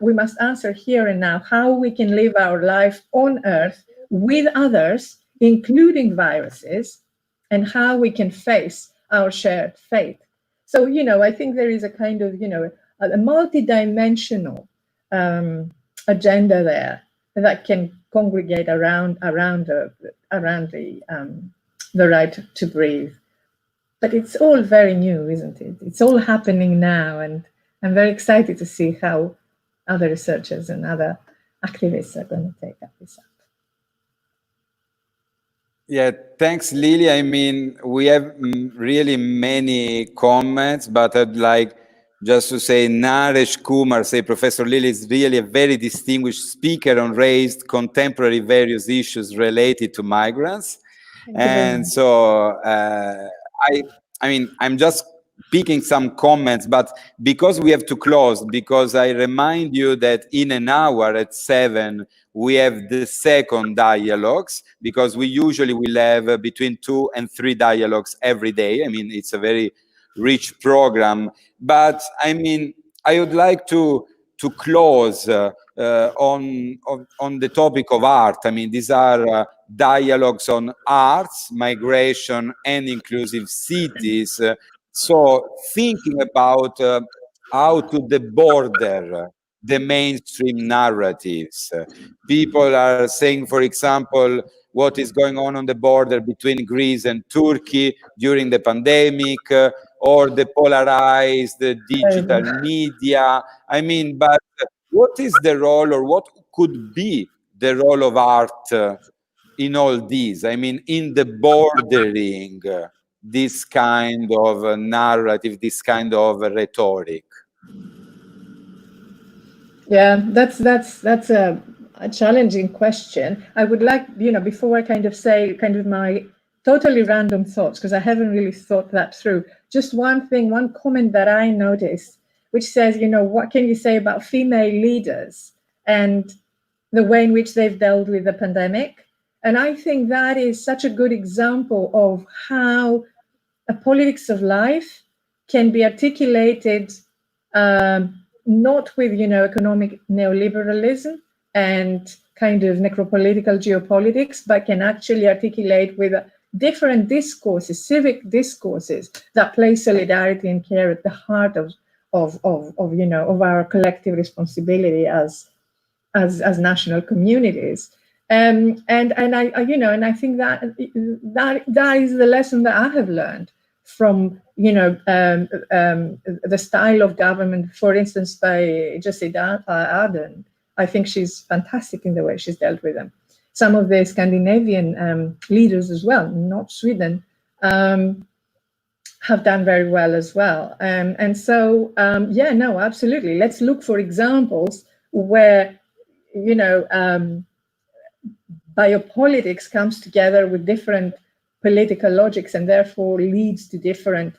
we must answer here and now how we can live our life on Earth with others, including viruses, and how we can face our shared fate. So, I think there is a kind of, a multi-dimensional agenda there that can congregate around the right to breathe. But it's all very new, isn't it? It's all happening now, and I'm very excited to see how other researchers and other activists are going to take this up. Yeah, thanks, Lilie. I mean, we have really many comments, but I'd like just to say Naresh Kumar, Professor Lilie is really a very distinguished speaker on raised contemporary various issues related to migrants. And so I mean, I'm just picking some comments, but because we have to close, because I remind you that in an hour at 7, we have the second dialogues, because we usually will have between 2 and 3 dialogues every day. I mean, it's a very rich program, but I mean, I would like to close on the topic of art. I mean, these are dialogues on arts, migration, and inclusive cities. So thinking about how to border the mainstream narratives. People are saying, for example, what is going on the border between Greece and Turkey during the pandemic, or the polarized digital media. I mean, but what is the role, or what could be the role of art in all these? I mean, in the bordering this kind of narrative, this kind of rhetoric. Yeah, that's a challenging question. I would like, before I kind of say my totally random thoughts, because I haven't really thought that through. Just one comment that I noticed, which says, what can you say about female leaders and the way in which they've dealt with the pandemic? And I think that is such a good example of how a politics of life can be articulated not with, economic neoliberalism, and kind of necropolitical geopolitics, but can actually articulate with different discourses, civic discourses that place solidarity and care at the heart of our collective responsibility as national communities. And I think that is the lesson that I have learned from the style of government, for instance, by Jacinda Ardern. I think she's fantastic in the way she's dealt with them. Some of the Scandinavian leaders as well, not Sweden, have done very well as well. And so, no, absolutely. Let's look for examples where, biopolitics comes together with different political logics and therefore leads to different,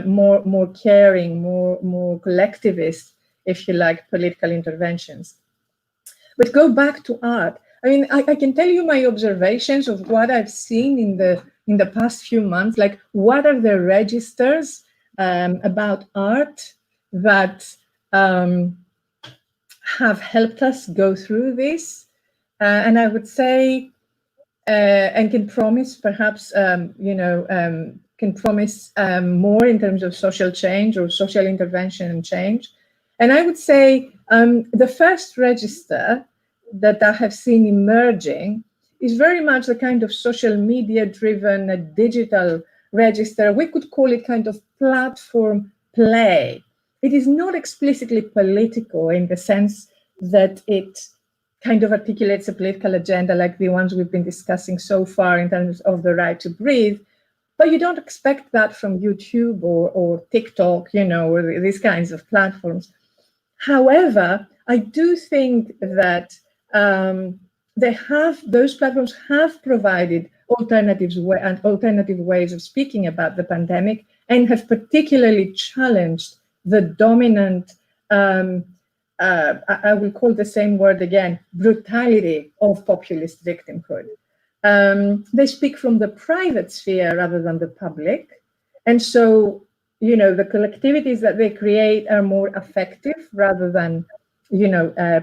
more caring, more collectivist, if you like, political interventions. But go back to art. I mean, I can tell you my observations of what I've seen in the past few months. Like, what are the registers about art that have helped us go through this? And I would say, and can promise perhaps, can promise more in terms of social change or social intervention and change. And I would say the first register that I have seen emerging is very much the kind of social media driven digital register. We could call it kind of platform play. It is not explicitly political in the sense that it kind of articulates a political agenda like the ones we've been discussing so far in terms of the right to breathe. But you don't expect that from YouTube or TikTok, or these kinds of platforms. However, I do think that those platforms have provided alternative ways of speaking about the pandemic and have particularly challenged the dominant, I will call the same word again, brutality of populist victimhood. They speak from the private sphere rather than the public. And so, the collectivities that they create are more effective rather than,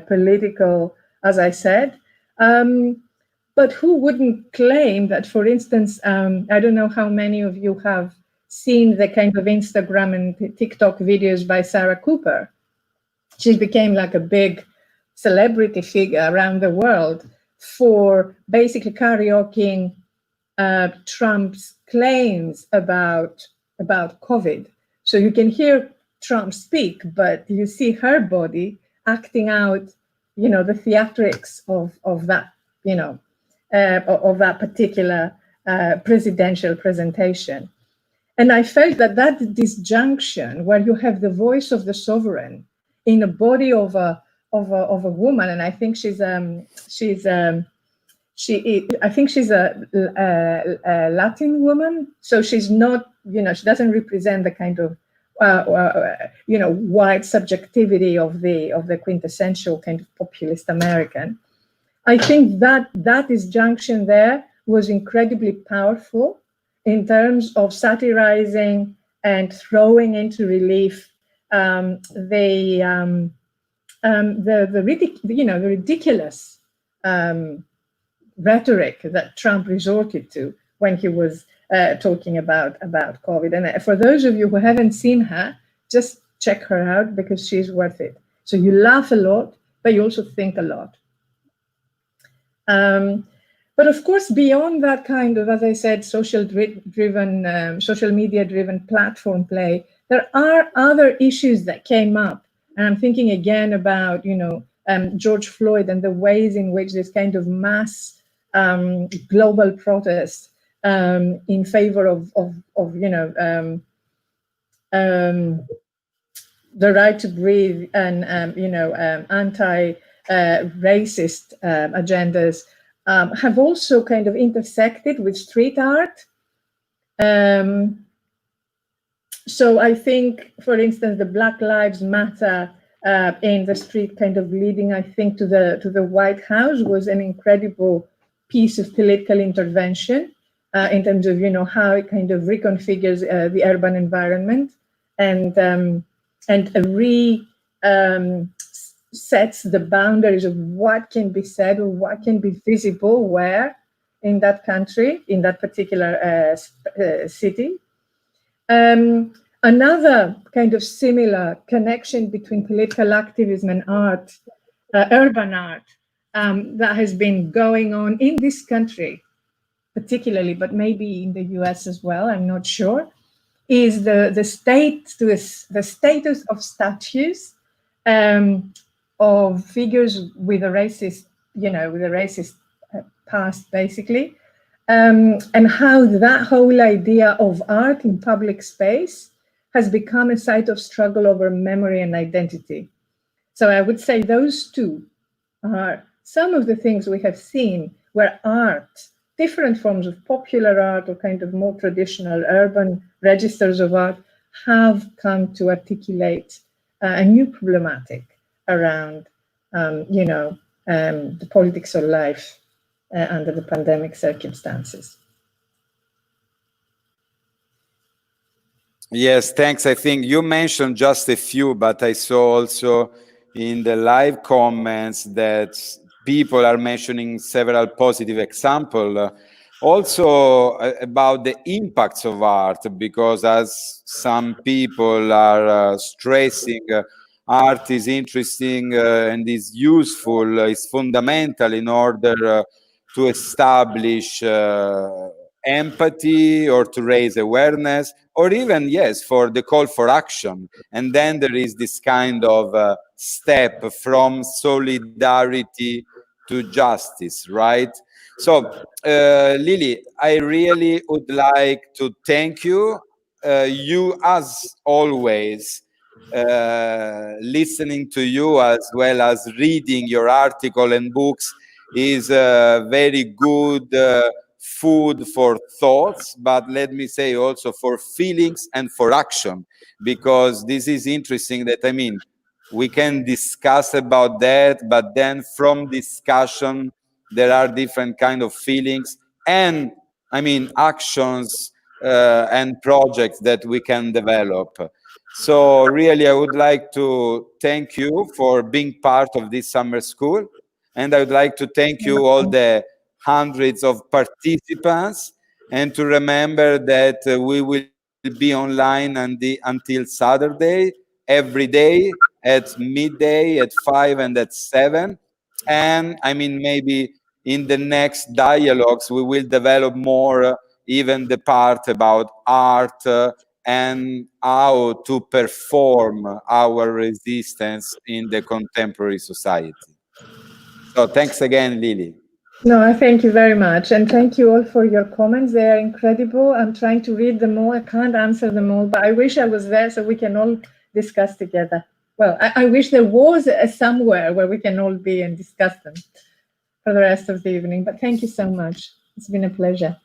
political, as I said. But who wouldn't claim that, for instance, I don't know how many of you have seen the kind of Instagram and TikTok videos by Sarah Cooper. She became like a big celebrity figure around the world for basically karaokeing Trump's claims about COVID. So you can hear Trump speak, but you see her body acting out, the theatrics of that, of that particular presidential presentation. And I felt that disjunction where you have the voice of the sovereign in a body of a woman, and I think she's a Latin woman, so she's not, she doesn't represent the kind of wide subjectivity of the quintessential kind of populist American. I think that disjunction there was incredibly powerful in terms of satirizing and throwing into relief the ridiculous rhetoric that Trump resorted to when he was talking about COVID. And for those of you who haven't seen her, just check her out because she's worth it. So you laugh a lot, but you also think a lot. But of course, beyond that kind of, as I said, social media-driven platform play, there are other issues that came up. And I'm thinking again about, George Floyd and the ways in which this kind of mass global protest in favor of the right to breathe and, anti-racist agendas have also kind of intersected with street art. So I think, for instance, the Black Lives Matter in the street kind of leading, I think, to the White House was an incredible piece of political intervention in terms of, how it kind of reconfigures the urban environment and sets the boundaries of what can be said or what can be visible where in that country, in that particular city. Another kind of similar connection between political activism and art, urban art, that has been going on in this country particularly, but maybe in the US as well, I'm not sure, is the status of statues of figures with a racist, past, basically, and how that whole idea of art in public space has become a site of struggle over memory and identity. So I would say those two are some of the things we have seen where art, different forms of popular art or kind of more traditional urban registers of art, have come to articulate a new problematic around, the politics of life under the pandemic circumstances. Yes, thanks. I think you mentioned just a few, but I saw also in the live comments that people are mentioning several positive examples. Also about the impacts of art, because as some people are stressing, art is interesting and is useful, is fundamental in order to establish empathy or to raise awareness, or even, yes, for the call for action. And then there is this kind of step from solidarity to justice, right? So, Lilie, I really would like to thank you. You, as always, listening to you as well as reading your article and books is very good food for thoughts, but let me say also for feelings and for action, because this is interesting that, I mean, we can discuss about that, but then from discussion, there are different kind of feelings and, I mean, actions and projects that we can develop. So really, I would like to thank you for being part of this summer school. And I would like to thank you all the hundreds of participants, and to remember that we will be online until Saturday, every day at midday, at 5 and at 7. And I mean, maybe in the next dialogues, we will develop more even the part about art and how to perform our resistance in the contemporary society. So thanks again, Lilie. No, I thank you very much. And thank you all for your comments. They are incredible. I'm trying to read them all. I can't answer them all, but I wish I was there so we can all discuss together. Well, I wish there was somewhere where we can all be and discuss them for the rest of the evening. But thank you so much. It's been a pleasure.